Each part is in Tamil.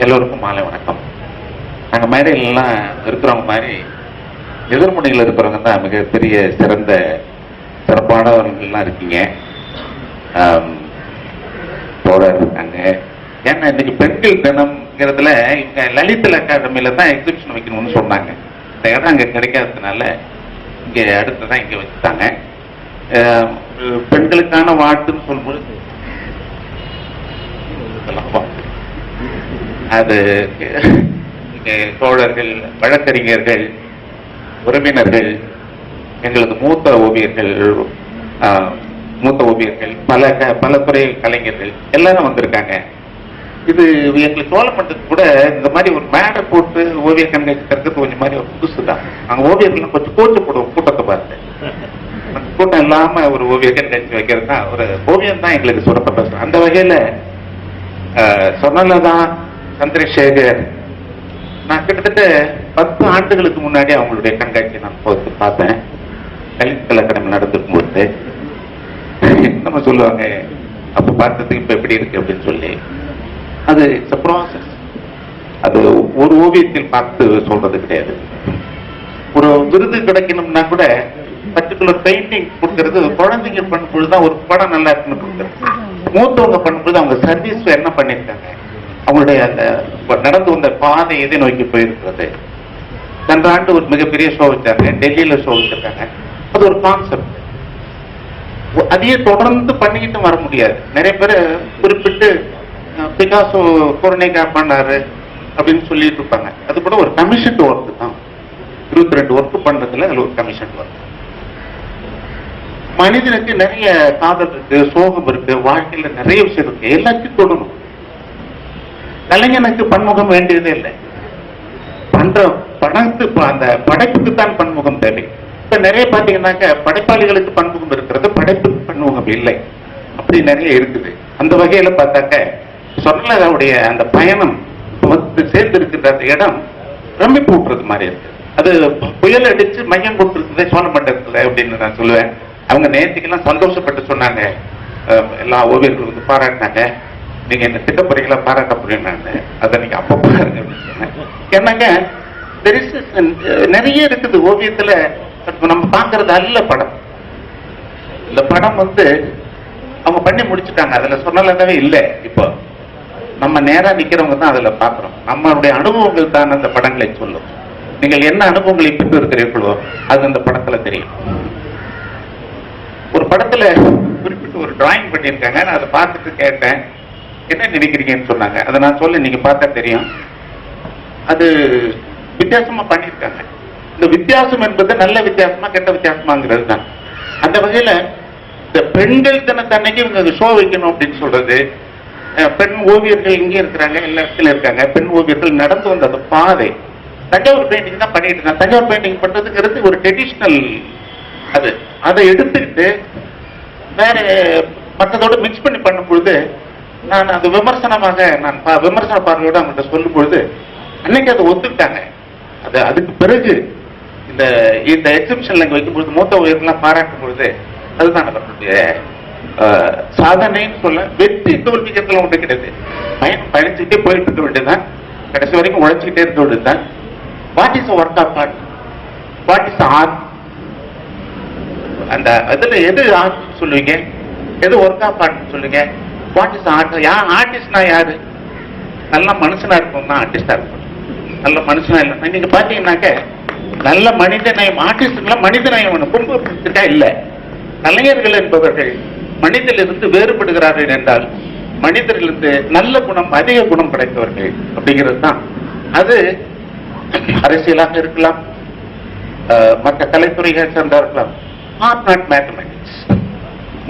எல்லோருக்கும் மாலை வணக்கம். நாங்கள் மேடையிலலாம் இருக்கிறவங்க மாதிரி எதிர்முனையில் இருக்கிறவங்க தான் மிகப்பெரிய சிறப்பானவர்கள்லாம் இருக்கீங்க. தோழர் இருக்காங்க. ஏன்னா இன்னைக்கு பெண்கள் தினம்ங்கிறதுல இவங்க லலிதல் அகாடமியில தான் எக்ஸிபிஷன் வைக்கணும்னு சொன்னாங்க. இந்த இடம் அங்கே கிடைக்காததுனால இங்கே அடுத்ததான் இங்கே வச்சுட்டாங்க. பெண்களுக்கான வாழ்த்துன்னு சொல்லும்போது அது தோழர்கள், வழக்கறிஞர்கள், உறவினர்கள், எங்களது மூத்த ஓவியர்கள், பல துறை கலைஞர்கள் எல்லாரும் வந்திருக்காங்க. இது எங்களுக்கு சோழமன்றத்துக்கு கூட இந்த மாதிரி ஒரு மேடை போட்டு ஓவிய கண்காட்சி தடுக்கிறது கொஞ்சம் மாதிரி ஒரு புதுசு தான். நாங்கள் ஓவியர்கள்லாம் கொஞ்சம் கூச்சப்படுவோம். கூட்டத்தை பார்த்து கூட்டம் இல்லாம ஒரு ஓவிய கண்காட்சி வைக்கிறது தான் ஒரு ஓவியம் தான் எங்களுக்கு சொல்லப்பட்ட. அந்த வகையில சொன்னலதா சந்திரசேகர், நான் கிட்டத்தட்ட 10 ஆண்டுகளுக்கு முன்னாடி அவங்களுடைய கண்காட்சியை நான் பார்த்தேன். லலிதல் அகாடமி நடந்திருக்கும் போது நம்ம சொல்லுவாங்க, அப்ப பார்த்ததுக்கு இப்ப எப்படி இருக்கு அப்படின்னு சொல்லி. அது ப்ராசஸ். அது ஒரு ஓவியத்தில் பார்த்து சொல்றது கிடையாது. ஒரு விருது கிடைக்கணும்னா கூட பர்டிகுலர் பெயிண்டிங் கொடுக்கறது குழந்தைங்க பண்ணும்பொழுதுதான் ஒரு படம் நல்லா இருக்குன்னு கொடுக்குறது. மூத்தவங்க பண்ணும்போது அவங்க சர்வீஸ் என்ன பண்ணிருக்காங்க, அவங்களுடைய அந்த நடந்து வந்த பாதை எதை நோக்கி போயிருக்கிறது. சென்ற ஆண்டு ஒரு மிகப்பெரிய ஷோ வச்சாங்க, டெல்லியில ஷோ வச்சிருக்காங்க. அது ஒரு கான்செப்ட். அதையே தொடர்ந்து பண்ணிக்கிட்டு வர முடியாது. நிறைய பேர் குறிப்பிட்டு பிகாசோ கொரோனேகா பண்ணாரு அப்படின்னு சொல்லிட்டு இருப்பாங்க. அது கூட ஒரு கமிஷன் ஒர்க் தான். 22 ஒர்க் பண்றதுல அதுல ஒரு கமிஷன் ஒர்க். மனிதனுக்கு நிறைய காதல் இருக்கு, சோகம் இருக்கு, வாழ்க்கையில நிறைய விஷயம் இருக்கு. எல்லாத்தையும் தொடணும். கலைஞனுக்கு பன்முகம் வேண்டியதே இல்லை. பண்ற அந்த படைப்புக்கு தான் பன்முகம் தேவை. இப்ப நிறைய பாத்தீங்கன்னாக்க படைப்பாளிகளுக்கு பன்முகம் இருக்கிறது, படைப்புக்கு பன்முகம் இல்லை. அப்படி நிறைய இருக்குது. அந்த வகையில பார்த்தாக்க சொன்னலதாவுடைய அந்த பயணம் வந்து சேர்ந்து இருக்கின்ற அந்த இடம் பிரமிப்பு ஊட்டுறது மாதிரி இருக்கு. அது புயல் அடிச்சு மையம் கொடுத்துருக்குது சோழமண்டலத்துல அப்படின்னு நான் சொல்லுவேன். அவங்க நேற்றுக்கெல்லாம் சந்தோஷப்பட்டு சொன்னாங்க, எல்லா ஓவியர்களும் வந்து பாராட்டினாங்க. நீங்க என்ன திட்டப்பொறிகளா பாராட்ட போறீங்க, அதை நீங்க அப்ப பாருங்க அப்படின்னு சொன்னேன். என்னங்க நிறைய இருக்குது ஓவியத்துல. நம்ம பாக்குறது அல்ல படம். இந்த படம் வந்து அவங்க பண்ணி முடிச்சுட்டாங்க. அதுல சொன்னலதாவே இல்லை. இப்போ நம்ம நேரா நிக்கிறவங்க தான் அதுல பாக்குறோம். நம்மளுடைய அனுபவங்கள் தான் அந்த படங்களை சொல்லும். நீங்கள் என்ன அனுபவங்களை பெற்று இருக்கிறீர்களோ அது அந்த படத்துல தெரியும். ஒரு படத்துல குறிப்பிட்டு ஒரு டிராயிங் பண்ணியிருக்காங்க. நான் அதை பார்த்துட்டு கேட்டேன், என்ன நினைக்கிறீங்கன்னு சொன்னாங்க. அதை நான் சொல்ல, நீங்க பார்த்தா தெரியும். அது வித்தியாசமா பண்ணியிருக்காங்க. இந்த வித்தியாசம் என்பது நல்ல வித்தியாசமா கெட்ட வித்தியாசமாங்கிறது தான். அந்த வகையில இந்த பெண்கள் தினத்தன்னைக்கு இவங்க ஷோ வைக்கணும் அப்படின்னு சொல்றது, பெண் ஓவியர்கள் இங்கே இருக்கிறாங்க, எல்லா இடத்துல இருக்காங்க. பெண் ஓவியர்கள் நடந்து வந்த அந்த பாதை. தஞ்சாவூர் பெயிண்டிங் தான் பண்ணிட்டு இருக்காங்க. தஞ்சாவூர் பெயிண்டிங் பண்றதுங்கிறது ஒரு ட்ரெடிஷ்னல். அதை எடுத்துக்கிட்டு வேற மற்றதோட மிக்ஸ் பண்ணி பண்ணும் பொழுது நான் அது விமர்சனமாக விமர்சன பார்வையோட அவங்கள்ட்ட சொல்லும் பொழுது அன்னைக்கு அதை ஒத்துக்கிட்டாங்க. அதுக்கு பிறகு இந்த எக்ஸிபிஷன்ல இங்க வைக்கும் பொழுது மூத்த உயர்லாம் பாராட்டும் பொழுது அதுதான் அவர்களுடைய சாதனைன்னு சொல்ல. வெற்றி தோல்விக்கிறதுல ஒன்று கிடையாது. பயணிச்சுட்டே போயிட்டு இருக்க வேண்டியதுதான். கடைசி வரைக்கும் உழைச்சிக்கிட்டே இருக்க வேண்டியதுதான். What is work of art, what is art, அந்த இதுல எது ஆர்ட் சொல்லுவீங்க, எது ஒர்க் ஆஃப் ஆர்ட் சொல்லுங்க. What is art? ஆர்டிஸ்ட்னா யாரு? நல்ல மனுஷனா இருக்கும் தான் ஆர்டிஸ்டா இருக்கும். நல்ல மனுஷனா இல்லை. நீங்க பாத்தீங்கன்னாக்க நல்ல மனித நேயம் ஆர்டிஸ்ட்ல மனித நேயம் குடும்பத்திற்கா இல்ல. கலைஞர்கள் என்பவர்கள் மனிதனிலிருந்து வேறுபடுகிறார்கள் என்றால் மனிதரிலிருந்து நல்ல குணம், அதிக குணம் படைத்தவர்கள் அப்படிங்கிறது தான். அது அரசியலாக இருக்கலாம், மற்ற கலைத்துறைகள் சார்ந்தா இருக்கலாம். Art not mathematics.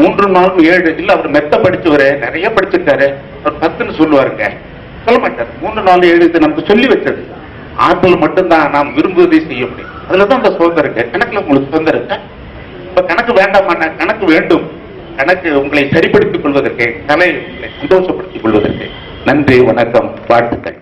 3 4 7 இல்ல. அவர் மெத்த படிச்சவரு, நிறைய படிச்சிருக்காரு. அவர் 10ன்னு சொல்லுவாருங்க, சொல்ல மாட்டார். 3 4 7 இது நமக்கு சொல்லி வச்சது. ஆற்றல் மட்டும்தான் நாம் விரும்புவதை செய்ய முடியும். அதுலதான் அந்த சுதந்திரம் இருக்கு. கணக்குல உங்களுக்கு சுதந்திரம் இருக்கு. இப்ப கணக்கு வேண்டாமான, கணக்கு வேண்டும். கணக்கு உங்களை சரிப்படுத்திக் கொள்வதற்கு, கலை உங்களை சந்தோஷப்படுத்திக் கொள்வதற்கு. நன்றி, வணக்கம், வாழ்த்துக்கள்.